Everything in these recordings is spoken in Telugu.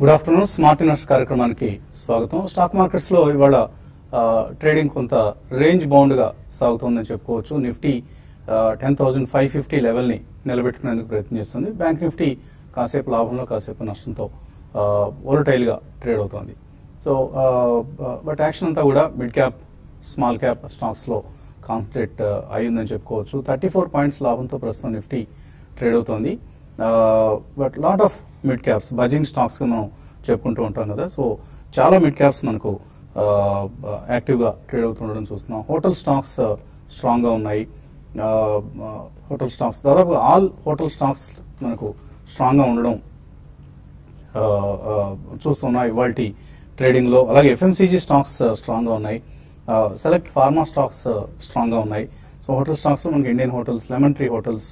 Good afternoon. స్మార్ట్ ఇన్వెస్ట్ కార్యక్రమానికి స్వాగతం. స్టాక్ మార్కెట్స్ లో ఇవాళ ట్రేడింగ్ కొంత రేంజ్ బౌండ్ గా సాగుతోందని చెప్పుకోవచ్చు. నిఫ్టీ 10,550 లెవెల్ ని నిలబెట్టుకునేందుకు ప్రయత్నం చేస్తుంది. బ్యాంక్ నిఫ్టీ కాసేపు లాభంలో కాసేపు నష్టంతో వోలటైల్ గా ట్రేడ్ అవుతోంది. సో బట్ యాక్షన్ అంతా కూడా mid cap small cap stocks లో కాన్సన్ట్రేట్ అయ్యిందని చెప్పుకోవచ్చు. 34 పాయింట్స్ లాభంతో ప్రస్తుతం నిఫ్టీ ట్రేడ్ అవుతోంది. But lot of mid caps buzzing stocks మనం చెప్పుకుంటూ ఉంటాం కదా. సో చాలా మిడ్ క్యాప్స్ మనకు యాక్టివ్ గా ట్రేడ్ అవుతుండడం చూస్తున్నాం. హోటల్ స్టాక్స్ స్ట్రాంగ్ గా ఉన్నాయి. హోటల్ స్టాక్స్ దాదాపు ఆల్ హోటల్ స్టాక్స్ మనకు స్ట్రాంగ్ గా ఉండడం చూస్తున్నాం ఇవాళ ట్రేడింగ్ లో. అలాగే ఎఫ్ఎంసీజీ స్టాక్స్ స్ట్రాంగ్ గా ఉన్నాయి. సెలెక్ట్ ఫార్మా స్టాక్స్ స్ట్రాంగ్ గా ఉన్నాయి. సో హోటల్ స్టాక్స్ లో మనకి Indian hotels, lemon tree hotels,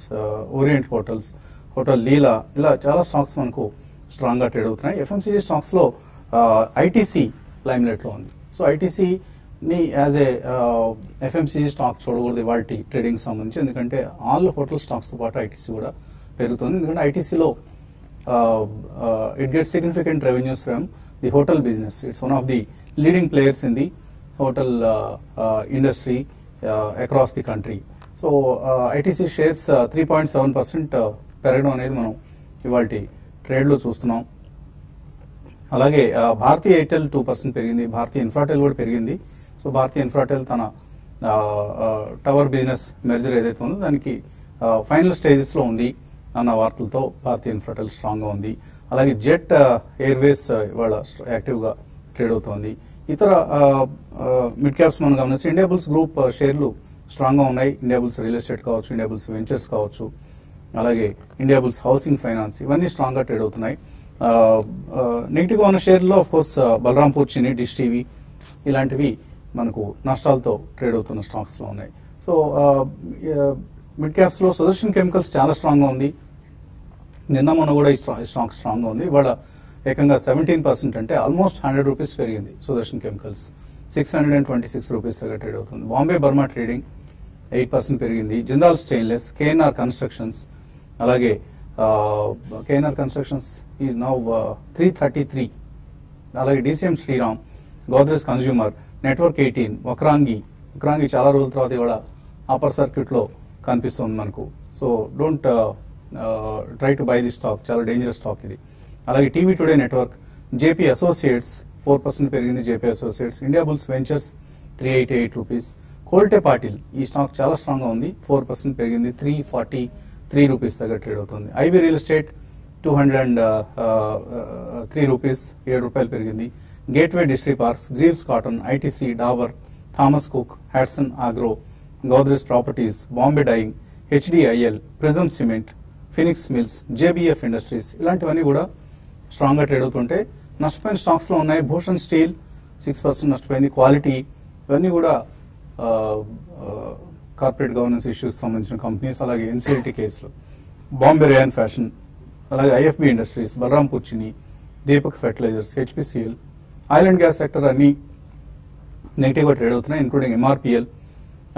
orient hotels, hotel Leela, ఇలా చాలా స్టాక్స్ మనకు స్ట్రాంగ్ గా ట్రేడ్ అవుతున్నాయి. ఎఫ్ఎంసీజీ స్టాక్స్ లో ఐటీసీ లైమ్ లైట్ లో ఉంది. సో ఐటీసీ ని యాజ్ ఏ ఎఫ్ఎంసీజీ స్టాక్ చూడకూడదు ఇవాళ ట్రేడింగ్ సంబంధించి, ఎందుకంటే ఆల్ హోటల్ స్టాక్స్ తో పాటు ఐటీసీ కూడా పెరుగుతుంది. ఎందుకంటే ఐటీసీలో it gets significant revenues from the hotel business. It's one of the leading players in the hotel industry across the country. So ITC shares 3.7% పెరగడం అనేది మనం ఇవాళ ట్రేడ్ లో చూస్తున్నాం. అలాగే భారతీయ ఎయిర్టెల్ 2% పెరిగింది. భారతీయ ఇన్ఫ్రాటెల్ కూడా పెరిగింది. సో భారతీయ ఇన్ఫ్రాటెల్ తన టవర్ బిజినెస్ మెర్జర్ ఏదైతే ఉందో దానికి ఫైనల్ స్టేజెస్ లో ఉంది అన్న వార్తలతో భారతీయ ఇన్ఫ్రాటెల్ స్ట్రాంగ్ గా ఉంది. అలాగే జెట్ ఎయిర్వేస్ ఇవాళ యాక్టివ్ గా ట్రేడ్ అవుతోంది. ఇతర మిడ్ క్యాప్స్ మనం గమనిస్తే ఇండియాబుల్స్ గ్రూప్ షేర్లు స్ట్రాంగ్ గా ఉన్నాయి. ఇండియాబుల్స్ రియల్ ఎస్టేట్ కావచ్చు, ఇండియాబుల్స్ వెంచర్స్ కావచ్చు, అలాగే ఇండియాబుల్స్ హౌసింగ్ ఫైనాన్స్, ఇవన్నీ స్ట్రాంగ్ గా ట్రేడ్ అవుతున్నాయి. నెగిటివ్ గా ఉన్న షేర్లో of course Balrampur Chini, dish TV ఇలాంటివి మనకు నష్టాలతో ట్రేడ్ అవుతున్న స్టాక్స్ లో ఉన్నాయి. సో మిడ్ క్యాప్స్ లో సుదర్శన్ కెమికల్స్ చాలా స్ట్రాంగ్ గా ఉంది. నిన్న మొన్న కూడా ఈ స్టాక్ స్ట్రాంగ్ గా ఉంది. ఇవాళ ఏకంగా 17% అంటే ఆల్మోస్ట్ 100 రూపీస్ పెరిగింది. సుదర్శన్ కెమికల్స్ 626 రూపీస్ దగ్గర ట్రేడ్ అవుతుంది. బాంబే బర్మా ట్రేడింగ్ 8% పెరిగింది. జిందాల్ స్టెయిన్లెస్, కేఎన్ఆర్ కన్స్ట్రక్షన్స్, అలాగే కేఎన్ఆర్ కన్స్ట్రక్షన్స్ ఈజ్ నౌ 333, అలాగే DCM Shriram, Godrej consumer, network 18, Vakrangee చాలా రోజుల తర్వాత ఇవాళ అప్పర్ సర్క్యూట్ లో కనిపిస్తుంది మనకు. So don't try to buy the stock, చాలా డేంజరస్ స్టాక్ ఇది. అలాగే TV today network, JP associates 4% పెరిగింది. JP associates, Indiabulls ventures 388 rupees. Kolte Patil ఈ స్టాక్ చాలా స్ట్రాంగ్ గా ఉంది, 4% పెరిగింది, 343 రూపీస్ దగ్గర ట్రేడ్ అవుతుంది. ఐబీ రియల్ ఎస్టేట్ 203 రూపీస్, 7 రూపాయలు పెరిగింది. Gateway distriparks, Greaves cotton, ITC, Dabur, Thomas Cook, Hatsun agro, Godrej properties, Bombay dyeing, HDIL, prism cement, Phoenix mills, JBF industries, ఇలాంటివన్నీ కూడా స్ట్రాంగ్ గా ట్రేడ్ అవుతుంటే నష్టపోయిన స్టాక్స్ లో ఉన్నాయి. భూషణ్ స్టీల్ 6% నష్టపోయింది. క్వాలిటీ, ఇవన్నీ కూడా కార్పొరేట్ గవర్నెన్స్ ఇష్యూస్ సంబంధించిన కంపెనీస్. అలాగే ఎన్సీఎల్టీ కేసులు, బాంబే రేయన్ ఫ్యాషన్, అలాగే IFB industries, Balrampur Chini, Deepak fertilisers, HPCL, oil and gas sector అన్ని నెగిటివ్ గా ట్రేడ్ అవుతున్నాయి, ఇంక్లూడింగ్ ఎంఆర్పిఎల్,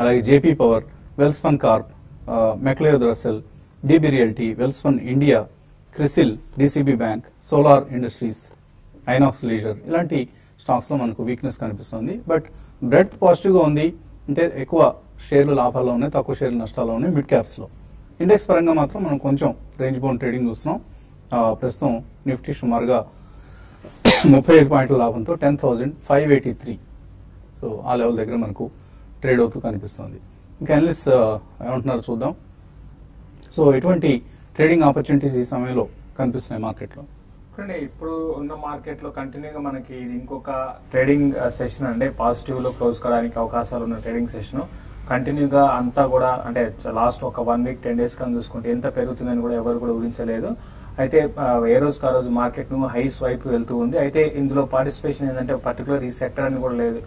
అలాగే JP power, Welspun corp, McLeod Russel, DB realty, Welspun India, Crisil, DCB bank, solar industries, Inox leisure, ఇలాంటి స్టాక్స్ లో మనకు వీక్నెస్ కనిపిస్తుంది. బట్ బ్రెడ్త్ పాజిటివ్ గా ఉంది. అంటే ఎక్కువ షేర్లు లాభాల్లో ఉన్నాయి, తక్కువ షేర్లు నష్టాల్లో ఉన్నాయి మిడ్ క్యాప్స్ లో. ఇండెక్స్ పరంగా మాత్రం మనం కొంచెం రేంజ్ బౌండ్ ట్రేడింగ్ చూస్తున్నాం. ప్రస్తుతం నిఫ్టీ సుమారుగా 35 పాయింట్ల లాభంతో 10,583, సో ఆ లెవెల్ దగ్గర మనకు ట్రేడ్ అవుతూ కనిపిస్తుంది. ఇంకా అనలిస్ట్ ఏమంటున్నారో చూద్దాం. సో ఎటువంటి ట్రేడింగ్ ఆపర్చునిటీస్ ఈ సమయంలో కనిపిస్తున్నాయి మార్కెట్లో? ఇప్పుడు ఉన్న మార్కెట్ లో కంటిన్యూగా మనకి ఇది ఇంకొక ట్రేడింగ్ సెషన్ అంటే పాజిటివ్ లో క్లోజ్ కావడానికి అవకాశాలు ఉన్న ట్రేడింగ్ సెషన్. కంటిన్యూగా అంతా కూడా అంటే లాస్ట్ ఒక 1 వీక్ 10 డేస్ కానీ చూసుకుంటే ఎంత పెరుగుతుందని కూడా ఎవరు కూడా ఊహించలేదు. అయితే ఏ రోజుకి ఆ రోజు మార్కెట్ ను హైస్ వైపు వెళ్తూ ఉంది. అయితే ఇందులో పార్టిసిపేషన్ ఏంటంటే పర్టికులర్ ఈ సెక్టర్ అని కూడా లేదు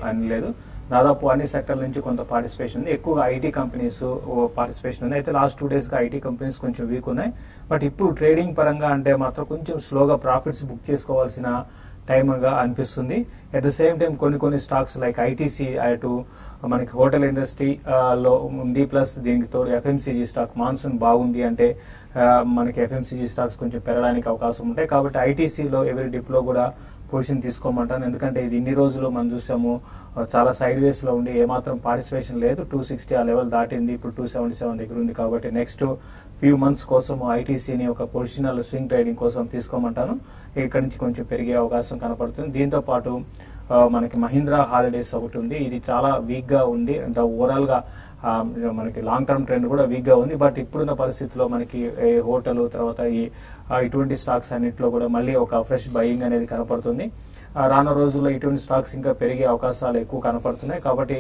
అని లేదు, దాదాపు అన్ని సెక్టర్ల నుంచి కొంత పార్టిసిపేషన్ ఉంది. ఎక్కువగా ఐటీ కంపెనీస్ పార్టిసిపేషన్ ఉంది. అయితే లాస్ట్ 2 డేస్ గా ఐటీ కంపెనీస్ కొంచెం వీక్ ఉన్నాయి. బట్ ఇప్పుడు ట్రేడింగ్ పరంగా అంటే మాత్రం కొంచెం స్లోగా ప్రాఫిట్స్ బుక్ చేసుకోవాల్సిన టైమ్గా అనిపిస్తుంది. అట్ ద సేమ్ టైం కొన్ని స్టాక్స్ లైక్ ఐటీసీ అటు మనకి హోటల్ ఇండస్ట్రీ లో ఉంది, ప్లస్ దీనికి తోడు ఎఫ్ఎంసీజీ స్టాక్ మాన్సూన్ బాగుంది అంటే మనకి ఎఫ్ఎంసీజీ స్టాక్స్ కొంచెం పెరగడానికి అవకాశం ఉంటాయి. కాబట్టి ఐటీసీలో ఎవరి డిప్లో కూడా పొజిషన్ తీసుకోమంటాను. ఎందుకంటే ఇది ఇన్ని రోజులు మనం చూసాము చాలా సైడ్ వేస్ లో ఉండి ఏమాత్రం పార్టిసిపేషన్ లేదు. 260 ఆ లెవెల్ దాటింది, ఇప్పుడు 277 దగ్గర ఉంది. కాబట్టి నెక్స్ట్ ఫ్యూ మంత్స్ కోసం ఐటీసీని ఒక పొజిషనల్ స్వింగ్ ట్రేడింగ్ కోసం తీసుకోమంటాను. ఇక్కడ నుంచి కొంచెం పెరిగే అవకాశం కనపడుతుంది. దీంతో పాటు మనకి మహీంద్రా హాలిడేస్ ఒకటి ఉంది, ఇది చాలా వీక్ గా ఉంది. అంటే ఓవరాల్ గా మనకి లాంగ్ టర్మ్ ట్రెండ్ కూడా వీక్ గా ఉంది. బట్ ఇప్పుడున్న పరిస్థితిలో మనకి హోటల్ తర్వాత ఇటువంటి స్టాక్స్ అన్నింటిలో కూడా మళ్ళీ ఒక ఫ్రెష్ బయింగ్ అనేది కనపడుతుంది. రానున్న రోజుల్లో ఇటువంటి స్టాక్స్ ఇంకా పెరిగే అవకాశాలు ఎక్కువ కనపడుతున్నాయి. కాబట్టి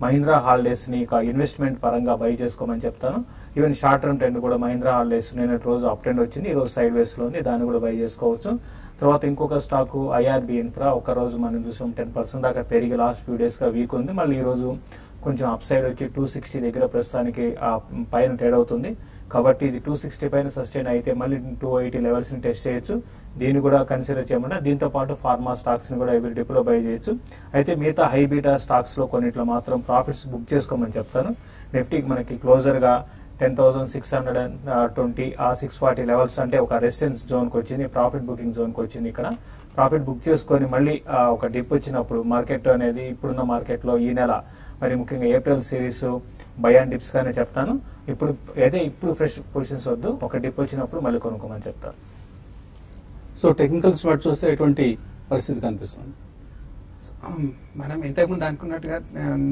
మహీంద్రా హాలిడేస్ ని ఇన్వెస్ట్మెంట్ పరంగా బై చేసుకోమని చెప్తాను. ఈవెన్ షార్ట్ టర్మ్ ట్రెండ్ కూడా మహీంద్రా హాలిడేస్ నిన్నటి రోజు అప్ ట్రెండ్ వచ్చింది, ఈ రోజు సైడ్ వేస్ లో ఉంది, దాన్ని కూడా బై చేసుకోవచ్చు. తర్వాత ఇంకొక స్టాక్ ఐఆర్బి ఇన్ఫ్రా, ఒక రోజు మనం చూసాం 10% దాకా పెరిగి లాస్ట్ ఫ్యూ డేస్ గా వీక్ ఉంది. మళ్ళీ ఈ రోజు కొంచెం అప్ సైడ్ వచ్చి 260 దగ్గర ప్రస్తుతానికి పైన ట్రేడ్ అవుతుంది. కాబట్టి ఇది 260 పైన సస్టైన్ అయితే మళ్ళీ 280 లెవెల్స్ ని టెస్ట్ చేయొచ్చు. దీన్ని కూడా కన్సిడర్ చేయమంటే దీంతో పాటు ఫార్మా స్టాక్స్ ని కూడా ఎవరి డిప్లో బై చేయొచ్చు. అయితే మిగతా హై బీటా స్టాక్స్ లో కొన్నిట్లో మాత్రం ప్రాఫిట్స్ బుక్ చేసుకోమని చెప్తాను. నిఫ్టీకి మనకి క్లోజర్ గా 10,620 ఆ 640 లెవెల్స్ అంటే ఒక రెసిస్టెన్స్ జోన్ కి వచ్చింది, ప్రాఫిట్ బుకింగ్ జోన్ కి వచ్చింది. ఇక్కడ ప్రాఫిట్ బుక్ చేసుకొని మళ్ళీ ఒక డిప్ వచ్చినప్పుడు మార్కెట్ అనేది ఇప్పుడున్న మార్కెట్ లో ఈ నెల మరి ముఖ్యంగా April series by and dips గానే చెప్తాను. ఇప్పుడు ఫ్రెష్ పొజిషన్స్ వద్దు, ఒక డిప్ వచ్చినప్పుడు మళ్ళీ కొనుక్కోమని చెప్తాను. సో టెక్నికల్స్ బట్టి చూస్తే ఎటువంటి పరిస్థితి కనిపిస్తుంది? మనం ఇంతకుముందు అనుకున్నట్టుగా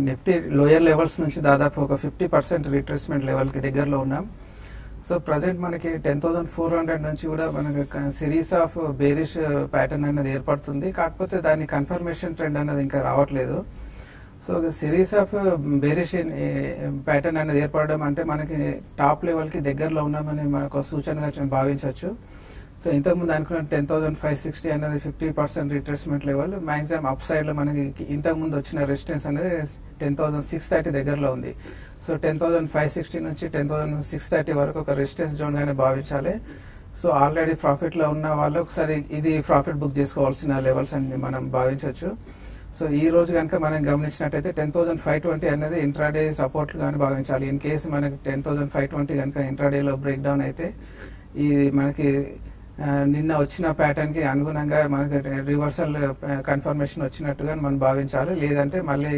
నిఫ్టీ లోయర్ లెవెల్స్ నుంచి దాదాపు ఒక 50% రిట్రేస్మెంట్ లెవెల్ కి దగ్గరలో ఉన్నాం. సో ప్రజెంట్ మనకి 10,400 నుంచి కూడా మనకి సిరీస్ ఆఫ్ బేరిష్ ప్యాటర్న్ అనేది ఏర్పడుతుంది. కాకపోతే దాని కన్ఫర్మేషన్ ట్రెండ్ అనేది ఇంకా రావట్లేదు. So series of bearish pattern అనేది ఏర్పడడం అంటే మనకి టాప్ లెవెల్ కి దగ్గరలో ఉన్నామని మనకు సూచనగా భావించవచ్చు. సో ఇంతకుముందు అనుకున్న 10,560 అనేది 50% retracement level. Maximum up side లో మనకి ఇంతకుముందు వచ్చిన రెసిస్టెన్స్ అనేది 10,630 దగ్గరలో ఉంది. సో 10,560 నుంచి 10,630 వరకు ఒక రెసిస్టెన్స్ జోన్ గానే భావించాలి. సో ఆల్రెడీ ప్రాఫిట్ లో ఉన్న వాళ్ళు ఒకసారి ఇది ప్రాఫిట్ బుక్ చేసుకోవాల్సిన లెవెల్స్ అని మనం భావించవచ్చు. సో ఈ రోజు కనుక మనం గమనించినట్టయితే 10,520 అనేది ఇంట్రాడే సపోర్ట్ గాని భావించాలి. ఇన్ కేసు మనకి 10,520 కనుక ఇంట్రాడే లో బ్రేక్ డౌన్ అయితే ఇది మనకి నిన్న వచ్చిన ప్యాటర్న్ కి అనుగుణంగా మనకి రివర్సల్ కన్ఫర్మేషన్ వచ్చినట్టుగా మనం భావించాలి. లేదంటే మళ్ళీ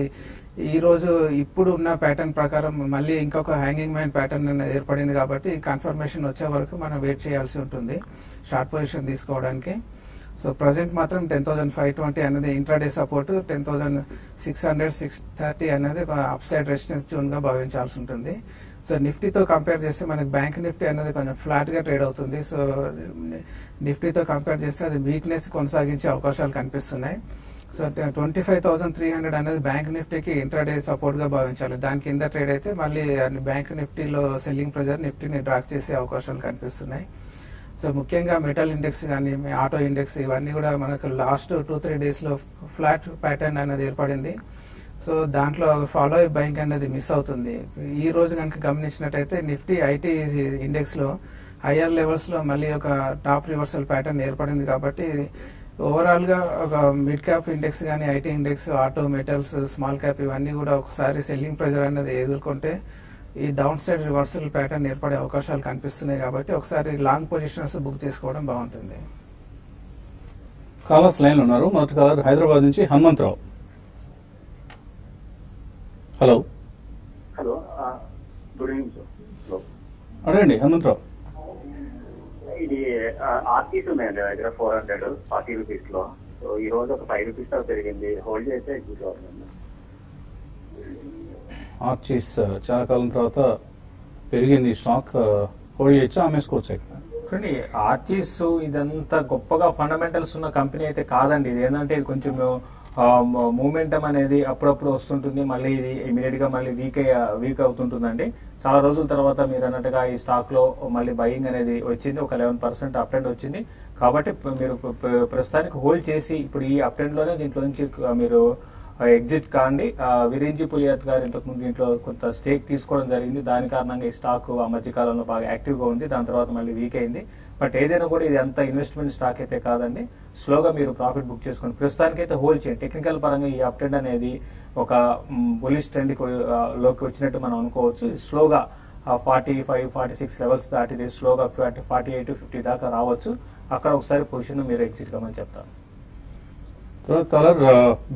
ఈ రోజు ఇప్పుడు ఉన్న ప్యాటర్న్ ప్రకారం మళ్ళీ ఇంకొక హ్యాంగింగ్ మ్యాన్ ప్యాటర్న్ ఏర్పడింది. కాబట్టి కన్ఫర్మేషన్ వచ్చే వరకు మనం వెయిట్ చేయాల్సి ఉంటుంది షార్ట్ పొజిషన్ తీసుకోవడానికి. సో ప్రజెంట్ మాత్రం 10,520 అనేది ఇంట్రాడే సపోర్ట్, 10,600, 630 అనేది అప్ సైడ్ రెసిస్టెన్స్ జోన్ గా భావించాల్సి ఉంటుంది. సో నిఫ్టీతో కంపేర్ చేస్తే మనకి బ్యాంక్ నిఫ్టీ అనేది కొంచెం ఫ్లాట్ గా ట్రేడ్ అవుతుంది. సో నిఫ్టీతో కంపేర్ చేస్తే అది వీక్నెస్ కొనసాగించే అవకాశాలు కనిపిస్తున్నాయి. సో 25,300 అనేది బ్యాంక్ నిఫ్టీకి ఇంట్రాడే సపోర్ట్ గా భావించాలి. దాని కింద ట్రేడ్ అయితే మళ్ళీ బ్యాంక్ నిఫ్టీలో సెల్లింగ్ ప్రెజర్ నిఫ్టీని డ్రాక్ చేసే అవకాశాలు కనిపిస్తున్నాయి. సో ముఖ్యంగా మెటల్ ఇండెక్స్ కానీ ఆటో ఇండెక్స్ ఇవన్నీ కూడా మనకు లాస్ట్ 2-3 డేస్ లో ఫ్లాట్ ప్యాటర్న్ అనేది ఏర్పడింది. సో దాంట్లో ఫాలో బయింగ్ అనేది మిస్ అవుతుంది. ఈ రోజు కనుక గమనించినట్టయితే నిఫ్టీ ఐటీ ఇండెక్స్ లో హయ్యర్ లెవెల్స్ లో మళ్ళీ ఒక టాప్ రివర్సల్ ప్యాటర్న్ ఏర్పడింది. కాబట్టి ఓవరాల్ గా ఒక మిడ్ క్యాప్ ఇండెక్స్ కానీ IT index, auto, metals, small cap ఇవన్నీ కూడా ఒకసారి సెల్లింగ్ ప్రెజర్ అనేది ఎదుర్కొంటే ఈ డౌన్ సైడ్ రివర్సల్ ప్యాటర్న్ ఏర్పడే అవకాశాలు కనిపిస్తున్నాయి. కాబట్టి ఒకసారి లాంగ్ పొజిషన్స్ బుక్ చేసుకోవడం బాగుంటుంది. కాలర్స్ లైన్ లో ఉన్నారు. మొదటి కాలర్ హైదరాబాద్ నుంచి Hanumantharao. Hello. Good evening sir. అడగండి హనుమంతరావు. ఇది ఆర్టీస్ ఉన్నాయండి దగ్గర 440 రూపీస్ లో. సో ఈ రోజు ఒక 5 రూపీస్ దాకా పెరిగింది. హోల్డ్ చేస్తే చూసుకోవాలి. ఆర్టీస్ చాలా కాలం తర్వాత పెరిగింది స్టాక్, హోల్డ్ చేయొచ్చా అమ్మేసుకోవచ్చా? చూడండి, ఆర్టీస్ ఇదంతా గొప్పగా ఫండమెంటల్స్ ఉన్న కంపెనీ అయితే కాదండి. ఇది ఏంటంటే ఇది కొంచెం మూమెంటం అనేది అప్పుడప్పుడు వస్తుంటుంది, మళ్ళీ ఇది ఇమీడియట్ గా మళ్ళీ వీక్ అవుతుంటుందండి. చాలా రోజుల తర్వాత మీరు అన్నట్టుగా ఈ స్టాక్ లో మళ్ళీ బయింగ్ అనేది వచ్చింది, ఒక 11% అప్ ట్రెండ్ వచ్చింది. కాబట్టి మీరు ప్రస్తుతానికి హోల్డ్ చేసి ఇప్పుడు ఈ అప్ ట్రెండ్ లోనే దీంట్లో నుంచి మీరు ఎగ్జిట్ కాండి. విరించి పులియాత్ గారు ఇంతకుముందు దీంట్లో కొంత స్టేక్ తీసుకోవడం జరిగింది. దాని కారణంగా ఈ స్టాక్ ఆ మధ్య కాలంలో బాగా యాక్టివ్ గా ఉంది. దాని తర్వాత మళ్ళీ వీక్ అయింది. బట్ ఏదైనా కూడా ఇది అంత ఇన్వెస్ట్మెంట్ స్టాక్ అయితే కాదండి. స్లోగా మీరు ప్రాఫిట్ బుక్ చేసుకోండి. ప్రస్తుతానికి అయితే హోల్డ్ చేయండి. టెక్నికల్ పరంగా ఈ అప్ ట్రెండ్ అనేది ఒక బులిష్ ట్రెండ్ లోకి వచ్చినట్టు మనం అనుకోవచ్చు. స్లోగా 45, 46 లెవెల్స్ దాటిది స్లోగా 48 to 50 దాకా రావచ్చు. అక్కడ ఒకసారి పొజిషన్ మీరు ఎగ్జిట్ కమని చెప్తాను. తర్వాత కాలర్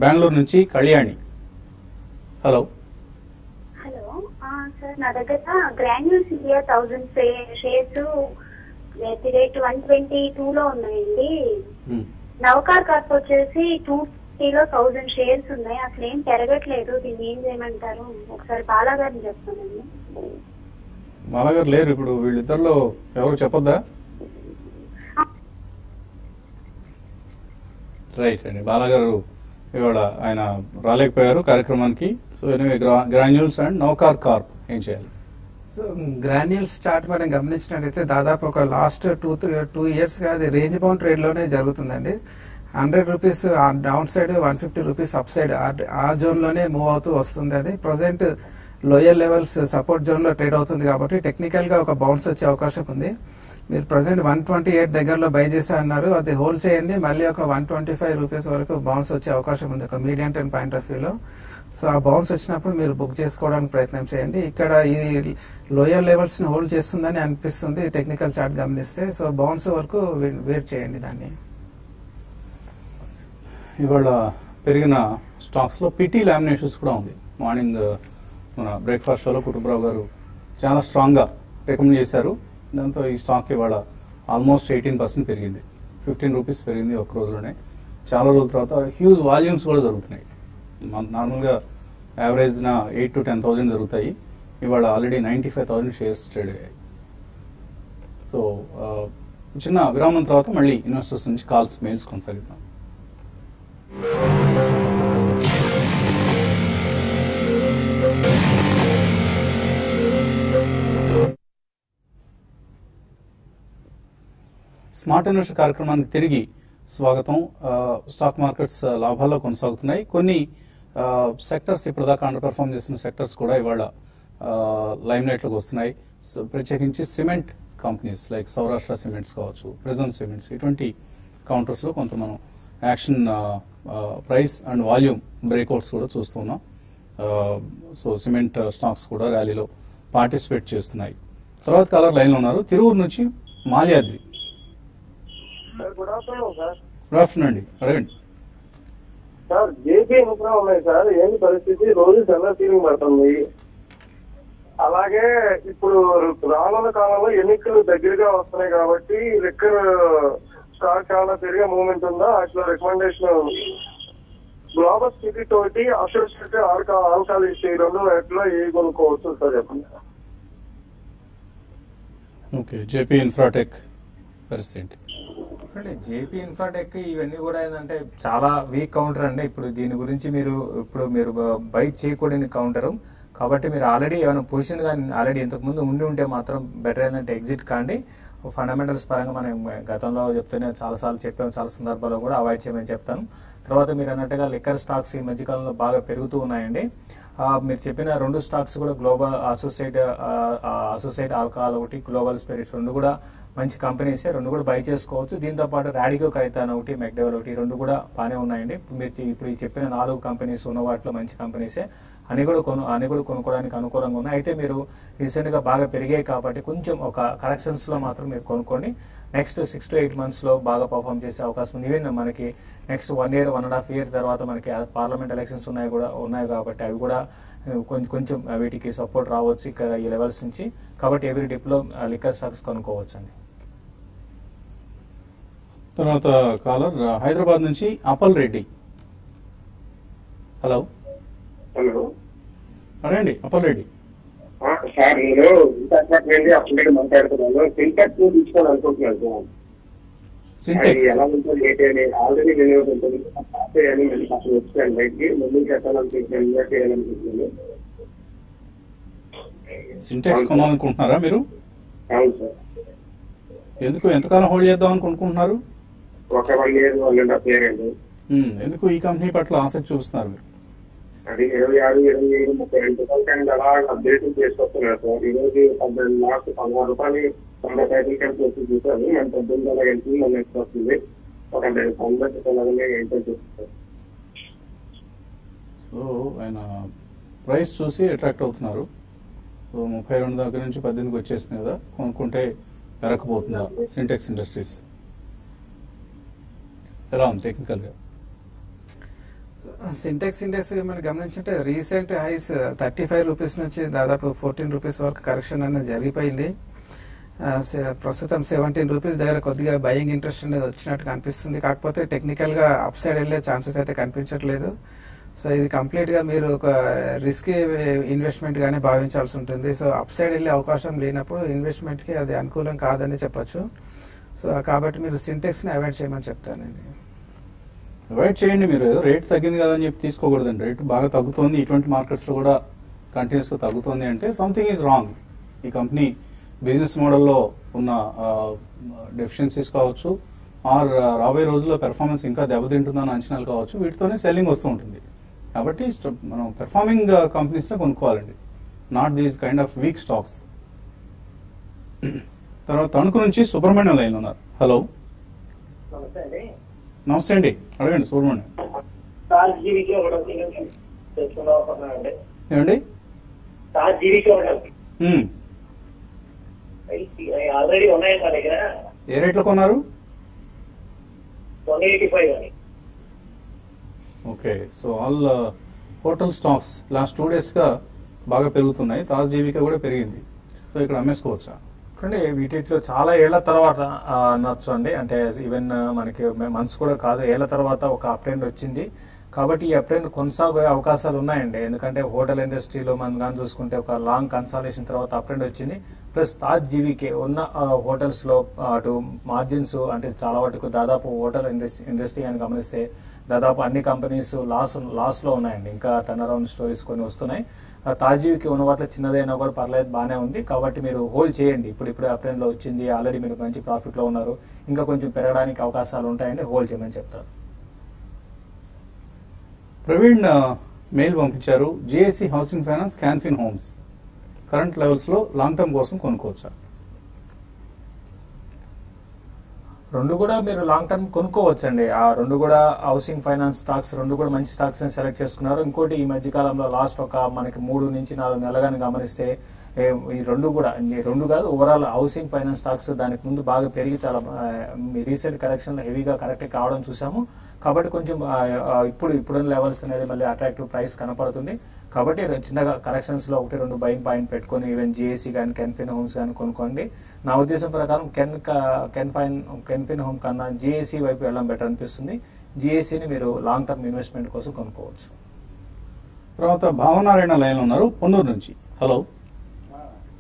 బెంగళూరు నుంచి కళ్యాణి. హలో హలో సార్, నా దగ్గర గ్రాన్యూల్స్ ఇండియా 1000 షేర్స్ రేట్ 122 లో ఉన్నాయండి. నవకార్ కార్ప్ వచ్చేసి 250 1000 షేర్స్ ఉన్నాయి. అసలు ఏం పెరగట్లేదు. దీన్ని ఏం చేయమంటారు? ఒకసారి బాలాగారిని చెప్తానండి. బాలాగారు లేరు ఇప్పుడు. వీళ్ళిద్దరిలో ఎవరు చెప్పొద్దా? రైట్ అండి, బాలాగారు ఇవాళ ఆయన రాలేకపోయారు కార్యక్రమానికి. So anyway granules and Navkar corp ఏం చేయాలి? సో గ్రాన్యూల్స్ చార్ట్ మనం గమనించినట్లయితే దాదాపు ఒక లాస్ట్ 2 ఇయర్స్ గా అది రేంజ్ బౌండ్ ట్రేడ్ లోనే జరుగుతుందండి. 100 rupees down side, 150 rupees up side ఆ జోన్ లోనే మూవ్ అవుతూ వస్తుంది. అది present lower levels support zone లో ట్రేడ్ అవుతుంది కాబట్టి టెక్నికల్ గా ఒక బౌన్స్ వచ్చే అవకాశం ఉంది. మీరు ప్రజెంట్ 128 దగ్గరలో బై చేసా అన్నారు. అది హోల్డ్ చేయండి. మళ్ళీ ఒక 125 రూపీస్ వరకు బౌన్స్ వచ్చే అవకాశం ఉంది ఒక మీడియం టర్మ్ పాయింట్ ఆఫ్ వ్యూలో. సో ఆ బౌన్స్ వచ్చినప్పుడు మీరు బుక్ చేసుకోవడానికి ప్రయత్నం చేయండి. ఇక్కడ ఈ లోయర్ లెవెల్స్ ని హోల్డ్ చేస్తుందని అనిపిస్తుంది టెక్నికల్ చార్ట్ గమనిస్తే. సో బౌన్స్ వరకు వెయిట్ చేయండి దాన్ని. ఇవాళ పెరిగిన స్టాక్స్ లో పిటి లామినేషన్స్ కూడా ఉంది. మార్నింగ్ మన బ్రేక్ఫాస్ట్ షోలో కుటుంబరావు గారు చాలా స్ట్రాంగ్ గా రికమెండ్ చేశారు. దాంతో ఈ స్టాక్ ఇవాళ ఆల్మోస్ట్ 18% పెరిగింది. 15 రూపీస్ పెరిగింది ఒక రోజులోనే. చాలా రోజుల తర్వాత హ్యూజ్ వాల్యూమ్స్ కూడా జరుగుతున్నాయి. నార్మల్గా యావరేజ్ 8 to 10,000 జరుగుతాయి. ఇవాళ ఆల్రెడీ 95,000 షేర్స్ ట్రేడ్ అయ్యాయి. సో చిన్న విరామం తర్వాత మళ్ళీ ఇన్వెస్టర్స్ నుంచి కాల్స్, మెయిల్స్ కొనసాగిద్దాం. స్మార్ట్ ఇన్వెస్టర్ కార్యక్రమానికి తిరిగి స్వాగతం. స్టాక్ మార్కెట్స్ లాభాల్లో కొనసాగుతున్నాయి. కొన్ని సెక్టర్స్ ఇప్పటిదాకా అండర్ పెర్ఫార్మ్ చేసిన సెక్టర్స్ కూడా ఇవాళ లైమ్ లైట్ లోకి వస్తున్నాయి. ప్రత్యేకించి cement companies like Saurashtra cements కావచ్చు, ప్రిజమ్ సిమెంట్స్, ఇటువంటి కౌంటర్స్ లో కొంత మనం action, price and volume breakouts కూడా చూస్తున్నాం. సో సిమెంట్ స్టాక్స్ కూడా ర్యాలీలో పార్టిసిపేట్ చేస్తున్నాయి. తర్వాత కాలర్ లైన్ లో ఉన్నారు తిరువురు నుంచి Malyadri. Good afternoon sir. Good afternoon అండి, అడగండి సార్. జేపీ ఇన్ఫ్రా ఉన్నాయి సార్. ఏంటి పరిస్థితి? రోజు సెల్లర్ సీలింగ్ పడుతుంది. అలాగే ఇప్పుడు రానున్న కాలంలో ఎన్నికలు దగ్గరగా వస్తున్నాయి కాబట్టి లిక్కర్ స్టాక్ చాలా పెరిగే మూవ్మెంట్ ఉందా? అట్లా రికమెండేషన్ గ్లోబల్ సిటీ తోటి అసోసియేట్ ఆల్కాలిస్ట్ ఈ రెండు ఎట్లా ఏ కొనుక్కోవచ్చు సార్ చెప్పండి. ఓకే, జేపీ ఇన్ఫ్రాటెక్ పరిస్థితి అంటే జేపీ ఇన్ఫ్రాటెక్ ఇవన్నీ కూడా ఏంటంటే చాలా వీక్ కౌంటర్ అండి. ఇప్పుడు దీని గురించి మీరు బై చేయకూడని కౌంటర్ కాబట్టి మీరు ఆల్రెడీ ఏమైనా పొజిషన్ కానీ ఆల్రెడీ ఇంతకు ముందు ఉండి మాత్రం బెటర్ ఏంటంటే ఎగ్జిట్ కాండి. ఫండమెంటల్స్ పరంగా మనం గతంలో చెప్తూనే చాలాసార్లు చెప్పాము, చాలా సందర్భాల్లో కూడా అవాయిడ్ చేయమని చెప్తాను. తర్వాత మీరు అన్నట్టుగా లిక్కర్ స్టాక్స్ ఈ మధ్యకాలంలో బాగా పెరుగుతూ ఉన్నాయండి. మీరు చెప్పిన 2 స్టాక్స్ కూడా గ్లోబల్ అసోసియేట్ ఆల్కహాల్ ఒకటి, గ్లోబల్ స్పిరిట్స్, 2 కూడా మంచి కంపెనీసే. 2 కూడా బై చేసుకోవచ్చు. దీంతో పాటు రాడిగో కైతాన్ ఒకటి, మెక్డెవల్ ఒకటి, 2 కూడా బాగానే ఉన్నాయండి. మీరు ఇప్పుడు చెప్పిన 4 కంపెనీస్ ఉన్న వాటిలో మంచి కంపెనీసే. అని కూడా కొనుక్కోవడానికి అనుకూలంగా ఉన్నాయి. అయితే మీరు రీసెంట్ గా బాగా పెరిగాయి కాబట్టి కొంచెం ఒక కరెక్షన్స్ లో మాత్రం మీరు కొనుక్కోండి. నెక్స్ట్ 6 to 8 months లో బాగా పర్ఫామ్ చేసే అవకాశం ఉంది. ఈవెన్ మనకి నెక్స్ట్ 1 year 1.5 year తర్వాత మనకి పార్లమెంట్ ఎలక్షన్స్ ఉన్నాయి కాబట్టి అవి కూడా కొంచెం వీటికి సపోర్ట్ రావచ్చు ఇక్కడ ఈ లెవెల్స్ నుంచి. కాబట్టి ఎవ్రీ డిప్ లో లిక్కర్ స్టాక్స్ కొనుక్కోవచ్చు అండి. తర్వాత కాలర్ హైదరాబాద్ నుంచి అపల్ రెడ్డి. హలో హలో అరేండి అపల్ రెడ్డి. సార్ నేను ఇంతకుముందు అప్డేట్ మాట్లాడుతున్నాను. సింటెక్స్ తీసుకోవాలి అనుకుంటున్నాను సార్. సింటెక్స్ ఎలా ఉంటుంది ఏంటి అని ఆల్రెడీ నేను వచ్చాను బయటికి ముందు చేయాలనుకుంటున్నాను. సింటెక్స్ కొనాలనుకుంటున్నారా మీరు? అవును సార్. ఎందుకు, ఎంతకాలం హోల్డ్ చేద్దాం అనుకుంటున్నారు? ఒక 1 year 1.5 year అండి. ఎందుకు ఈ కంపెనీ పట్ల ఆసక్తి చూపిస్తున్నారు మీరు? అది 26, 27, 32 రూపాయలు కానీ అలా అప్డేట్ చేసుకొస్తున్నారు సార్. ఈ రోజు 18 లాస్ట్ 16 రూపాయలు 90 ప్యాకెట్ వచ్చి చూసాను. మేము 19 అలా వెళ్తుంది, మళ్ళీ నెక్స్ట్ వస్తుంది. ఒక 90 రూపాయలు ఏంటో చూస్తారు. సో ఆయన ప్రైస్ చూసి అట్రాక్ట్ అవుతున్నారు. సో 32 దగ్గర నుంచి 18కి వచ్చేసింది కదా, కొనుక్కుంటే పెరగకపోతుందా సింటెక్స్ ఇండస్ట్రీస్? ఎలా ఉంది టెక్నికల్గా? సింటెక్స్ ఇండెక్స్ మనం గమనించుంటే రీసెంట్ హైస్ 35 రూపీస్ నుంచి దాదాపు 14 రూపీస్ వరకు కరెక్షన్ అనేది జరిగిపోయింది. ప్రస్తుతం 17 రూపీస్ దగ్గర కొద్దిగా బయింగ్ ఇంట్రెస్ట్ అనేది వచ్చినట్టు కనిపిస్తుంది. కాకపోతే టెక్నికల్ గా అప్ సైడ్ వెళ్లే ఛాన్సెస్ అయితే కనిపించట్లేదు. సో ఇది కంప్లీట్ గా మీరు ఒక రిస్కీ ఇన్వెస్ట్మెంట్ గానే భావించాల్సి ఉంటుంది. సో అప్ సైడ్ వెళ్లే అవకాశం లేనప్పుడు ఇన్వెస్ట్మెంట్ కి అది అనుకూలం కాదని చెప్పొచ్చు. సో కాబట్టి మీరు సింటెక్స్ ని అవాయిడ్ చేయమని చెప్తాను. అవాయిడ్ చేయండి. మీరు ఏదో రేట్ తగ్గింది కదా అని చెప్పి తీసుకోకూడదండి. రేట్ బాగా తగ్గుతోంది, ఇటువంటి మార్కెట్స్ లో కూడా కంటిన్యూస్ గా తగ్గుతోంది అంటే సంథింగ్ ఈజ్ రాంగ్. ఈ కంపెనీ బిజినెస్ మోడల్లో ఉన్న డెఫిషియన్సీస్ కావచ్చు, ఆర్ రాబోయే రోజుల్లో పెర్ఫార్మెన్స్ ఇంకా దెబ్బతింటుందని అంచనాలు కావచ్చు, వీటితోనే సెల్లింగ్ వస్తూ ఉంటుంది. కాబట్టి మనం పెర్ఫార్మింగ్ కంపెనీస్ లో కొనుక్కోవాలండి, not these kind of weak stocks. తర్వాత తణుకు నుంచి సుబ్రహ్మణ్యం లైన్ ఉన్నారు. హలో, నమస్తే అండి, అడగండి సుబ్రహ్మణ్యం. ఏమండి? ఆల్రెడీ ఉన్నాయి మా దగ్గర. ఏ రేట్లో కొన్నారు? 185 అని. Okay, so all hotel stocks last 2 days గా బాగా పెరుగుతున్నాయి. తాజ్ జీవిక కూడా పెరిగింది. సో ఇక్కడ అమ్మేసుకోవచ్చా? అంటే వీటిలో చాలా ఏళ్ల తర్వాత అనొచ్చు అండి. అంటే ఈవెన్ మనకి మంత్స్ కూడా కాదు, ఏళ్ల తర్వాత ఒక అప్ ట్రెండ్ వచ్చింది. కాబట్టి ఈ అప్ ట్రెండ్ కొనసాగే అవకాశాలు ఉన్నాయండి. ఎందుకంటే హోటల్ ఇండస్ట్రీలో మనం కానీ చూసుకుంటే ఒక లాంగ్ కన్సాలేషన్ తర్వాత అప్ ట్రెండ్ వచ్చింది. ప్లస్ తాజ్ జీవికే ఉన్న హోటల్స్ లో అటు మార్జిన్స్ అంటే చాలా వరకు దాదాపు హోటల్ ఇండస్ట్రీ అని గమనిస్తే దాదాపు అన్ని కంపెనీస్ లాస్ లో ఉన్నాయండి. ఇంకా టర్న్ అరౌండ్ స్టోరీస్ కొన్ని వస్తున్నాయి. తాజ్ జీవికి ఉన్న వాటిలో చిన్నదైనా కూడా పర్లేదు, బాగానే ఉంది. కాబట్టి మీరు హోల్డ్ చేయండి. ఇప్పుడు అప్ ట్రెండ్ లో వచ్చింది, ఆల్రెడీ మీరు మంచి ప్రాఫిట్ లో ఉన్నారు, ఇంకా కొంచెం పెరగడానికి అవకాశాలు ఉంటాయండి, హోల్డ్ చేయమని చెప్తారు. ప్రవీణ్ మెయిల్ పంపించారు. GIC housing finance, Can Fin homes current levels లో లాంగ్ టర్మ్ కోసం కొనుక్కోవచ్చా? రెండు కూడా మీరు లాంగ్ టర్మ్ కొనుక్కోవచ్చండి. ఆ రెండు కూడా హౌసింగ్ ఫైనాన్స్ స్టాక్స్ రెండు కూడా మంచి స్టాక్స్ ని సెలెక్ట్ చేసుకున్నారు. ఇంకోటి ఈ మధ్య కాలంలో లాస్ట్ ఒక మనకి 3 నుంచి 4 నెలలుగాని గమనిస్తే ఈ రెండు కాదు ఓవరాల్ హౌసింగ్ ఫైనాన్స్ స్టాక్స్ దానికి ముందు బాగా పెరిగి చాలా రీసెంట్ కరెక్షన్ హెవీగా కరెక్ట్ కావడం చూసాము. కాబట్టి కొంచెం ఇప్పుడున్న లెవెల్స్ అనేది మళ్ళీ అట్రాక్టివ్ ప్రైస్ కనపడుతుంది. కాబట్టి చిన్నగా కరెక్షన్స్ లో 1-2 బయింగ్ పాయింట్ పెట్టుకుని ఈవెన్ జిఎస్సి కానీ కెన్ఫిన్ హోమ్స్ కానీ కొనుక్కోండి. నా ఉద్దేశం ప్రకారం కెన్ఫిన్ హోమ్ కన్నా జిఎస్సి వైపు వెళ్ళడం బెటర్ అనిపిస్తుంది. జిఎస్సిని మీరు లాంగ్ టర్మ్ ఇన్వెస్ట్మెంట్ కోసం కొనుక్కోవచ్చు. తర్వాత భావనారాయణ లైన్ ఉన్నారు పొన్నూరు నుంచి. హలో,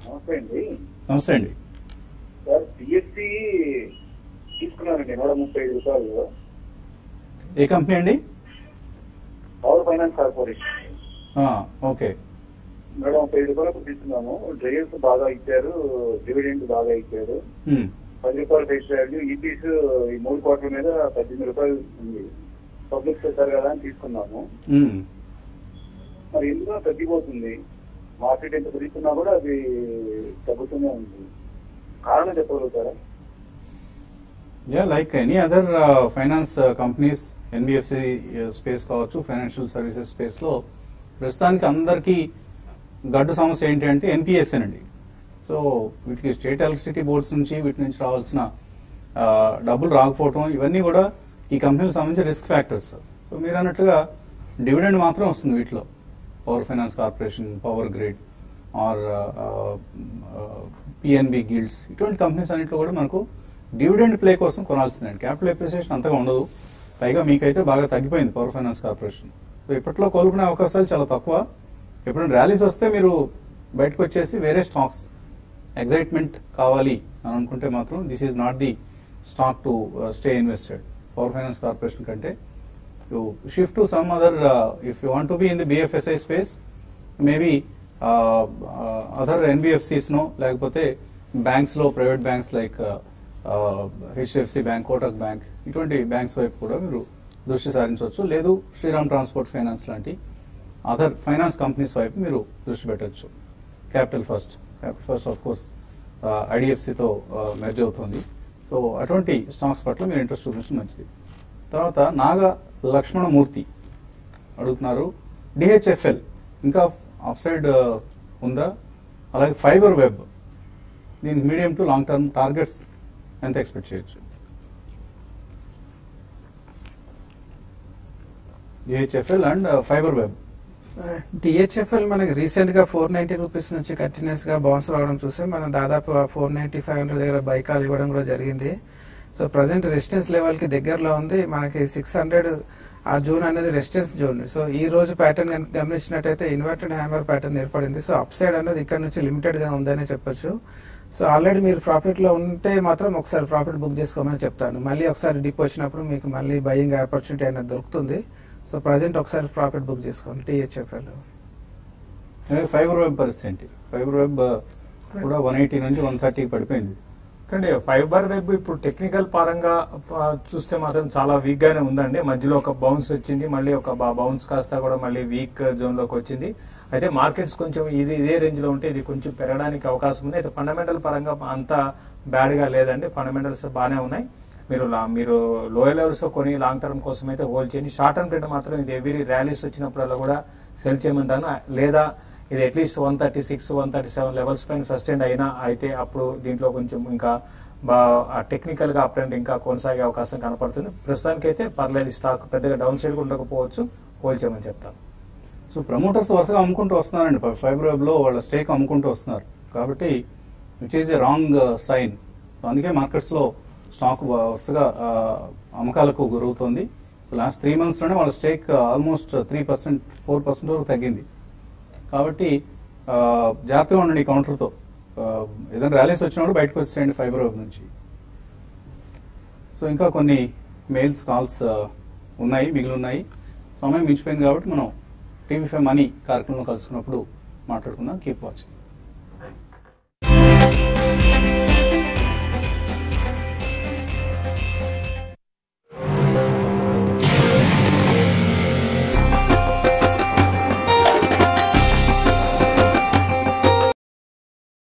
నమస్తే అండి. నమస్తే అండి. సార్ జిఎస్సి తీసుకున్నానండి 135 రూపాయలు. ఏ కంపెనీ అండి? Power finance corporation. ఓకే, 135 రూపాయలకు తీసుకున్నాము. డ్రైవర్స్ బాగా ఇచ్చారు, డివిడెండ్ బాగా ఇచ్చారు. 10 రూపాయలు ఫేస్ వాల్యూ. ఈపీస్ ఈ 3 క్వార్టర్ల మీద 18 రూపాయలు ఉంది. పబ్లిక్ చేశారు కదా అని తీసుకున్నాము. మరి ఎందుకు తగ్గిపోతుంది? మార్కెట్ ఎంత పెరుగుతున్నా కూడా అది తగ్గుతూనే ఉంది. కారణం చెప్పగలుగుతారా? Like any other finance companies, NBFC space కావచ్చు, ఫైనాన్షియల్ సర్వీసెస్ స్పేస్ లో ప్రస్తుతానికి అందరికీ గడ్డు సమస్య ఏంటి అంటే ఎన్పిఎస్ అండి. సో వీటికి స్టేట్ ఎలక్ట్రిసిటీ బోర్డ్స్ నుంచి వీటి నుంచి రావాల్సిన డబ్బులు రాకపోవటం, ఇవన్నీ కూడా ఈ కంపెనీలకు సంబంధించిన రిస్క్ ఫ్యాక్టర్స్. సో మీరు అన్నట్లుగా డివిడెండ్ మాత్రం వస్తుంది వీటిలో. Power finance corporation, power grid R PNB gilts, ఇటువంటి కంపెనీస్ అన్నింటిలో కూడా మనకు డివిడెండ్ ప్లే కోసం కొనాల్సిందండి. క్యాపిటల్ అప్రిసియేషన్ అంతగా ఉండదు. పైగా మీకైతే బాగా తగ్గిపోయింది పవర్ ఫైనాన్స్ కార్పొరేషన్. సో ఇప్పట్లో కోలుకునే అవకాశాలు చాలా తక్కువ. ఎప్పుడైనా ర్యాలీస్ వస్తే మీరు బయటకు వచ్చేసి వేరే స్టాక్స్ ఎగ్జైట్మెంట్ కావాలి అని అనుకుంటే మాత్రం this is not the stock to stay invested. Power finance corporation కంటే you shift to some other if you want to be in the BFSI space, maybe other NBFCs no, లేకపోతే బ్యాంక్స్ లో private banks like HDFC bank, Kotak bank, ఇటువంటి బ్యాంక్స్ వైపు కూడా మీరు దృష్టి సారించవచ్చు. లేదు శ్రీరామ్ ట్రాన్స్పోర్ట్ ఫైనాన్స్ లాంటి అదర్ ఫైనాన్స్ కంపెనీస్ వైపు మీరు దృష్టి పెట్టచ్చు. క్యాపిటల్ ఫస్ట్ ఆఫ్ కోర్స్ ఐడిఎఫ్సితో మెర్జ్ అవుతుంది. సో అటువంటి స్టాక్స్ పట్ల మీరు ఇంట్రెస్ట్ చూపించడం మంచిది. తర్వాత నాగా లక్ష్మణమూర్తి అడుగుతున్నారు, డిహెచ్ఎఫ్ఎల్ ఇంకా అప్ సైడ్ ఉందా? అలాగే ఫైబర్ వెబ్, దీనికి medium to long term targets ఎంత ఎక్స్పెక్ట్ చేయొచ్చు? DHFL and fibre web. DHFL మనకి రీసెంట్ గా 490 రూపీస్ నుంచి కంటిన్యూస్ గా బౌన్స్ రావడం చూసి మనం దాదాపు 490-500 దగ్గర బైకాల్ ఇవ్వడం కూడా జరిగింది. సో ప్రజెంట్ రెసిస్టెన్స్ లెవెల్ కి దగ్గరలో ఉంది. మనకి 600 ఆ జోన్ అనేది రెసిస్టెన్స్ జోన్. సో ఈ రోజు ప్యాటర్న్ గమనించినట్టయితే ఇన్వర్టెడ్ హ్యామర్ ప్యాటర్న్ ఏర్పడింది. సో అప్ సైడ్ అనేది ఇక్కడ నుంచి లిమిటెడ్ గా ఉందనే చెప్పొచ్చు. సో ఆల్రెడీ మీరు ప్రాఫిట్ లో ఉంటే మాత్రం ఒకసారి ప్రాఫిట్ బుక్ చేసుకోమని చెప్తాను. మళ్ళీ ఒకసారి డిప్ వచ్చినప్పుడు మీకు మళ్ళీ బయింగ్ ఆపర్చునిటీ అనేది దొరుకుతుంది. సో ప్రజెంట్ ఒకసారి ప్రాఫిట్ బుక్ చేసుకోండి టీహెచ్ఎఫ్ఎల్. ఫైబర్ వెబ్ పరిస్థితి ఏంటి? ఫైబర్ వెబ్ కూడా 180 నుంచి 130 పడిపోయింది. అంటే ఫైబర్ వెబ్ ఇప్పుడు టెక్నికల్ పరంగా చూస్తే మాత్రం చాలా వీక్ గానే ఉందండి. మధ్యలో ఒక బౌన్స్ వచ్చింది, మళ్ళీ ఒక బౌన్స్ కాస్త కూడా మళ్ళీ వీక్ జోన్ లోకి వచ్చింది. అయితే మార్కెట్స్ కొంచెం ఇదే రేంజ్ లో ఉంటే ఇది కొంచెం పెరగడానికి అవకాశం ఉంది. అయితే ఫండమెంటల్ పరంగా అంత బ్యాడ్ గా లేదండి, ఫండమెంటల్స్ బాగానే ఉన్నాయి. మీరు లోయర్ లెవెల్స్ లో కొని లాంగ్ టర్మ్ కోసం అయితే హోల్డ్ చేయండి. షార్ట్ టర్మ్ ట్రెండ్ మాత్రం ఇది ఎవరీ ర్యాలీస్ వచ్చినప్పుడల్లా కూడా సెల్ చేయమంటాను. లేదా ఇది అట్లీస్ట్ 136-137 లెవెల్స్ పైన సస్టైన్ అయినా అయితే అప్పుడు దీంట్లో కొంచెం ఇంకా టెక్నికల్ గా అప్ ట్రెండ్ ఇంకా కొనసాగే అవకాశం కనపడుతుంది. ప్రస్తుతానికి అయితే పర్లేదు, స్టాక్ పెద్దగా డౌన్ సైడ్ కూడా ఉండకపోవచ్చు, హోల్డ్ చేయమని చెప్తాను. సో ప్రమోటర్స్ వరుసగా అమ్ముకుంటూ వస్తున్నారండి, ఫైబర్ వెబ్ లో వాళ్ళ స్టేక్ అమ్ముకుంటూ వస్తున్నారు. కాబట్టి which is a wrong sign. అందుకే మార్కెట్స్ లో స్టాక్ వరుసగా అమ్మకాలకు గురవుతోంది. సో లాస్ట్ 3 months లోనే వాళ్ళ స్టేక్ ఆల్మోస్ట్ 3%-4% వరకు తగ్గింది. కాబట్టి జాగ్రత్తగా ఉండండి ఈ కౌంటర్తో. ఏదైనా ర్యాలీస్ వచ్చినప్పుడు బయటకు వచ్చేయండి ఫైబర్ వెబ్ నుంచి. సో ఇంకా కొన్ని మెయిల్స్ కాల్స్ ఉన్నాయి, మిగిలి ఉన్నాయి. సమయం మించిపోయింది కాబట్టి మనం టీవీ5 మనీ కార్యక్రమంలో కలుసుకున్నప్పుడు మాట్లాడుకుందాం. Keep watching.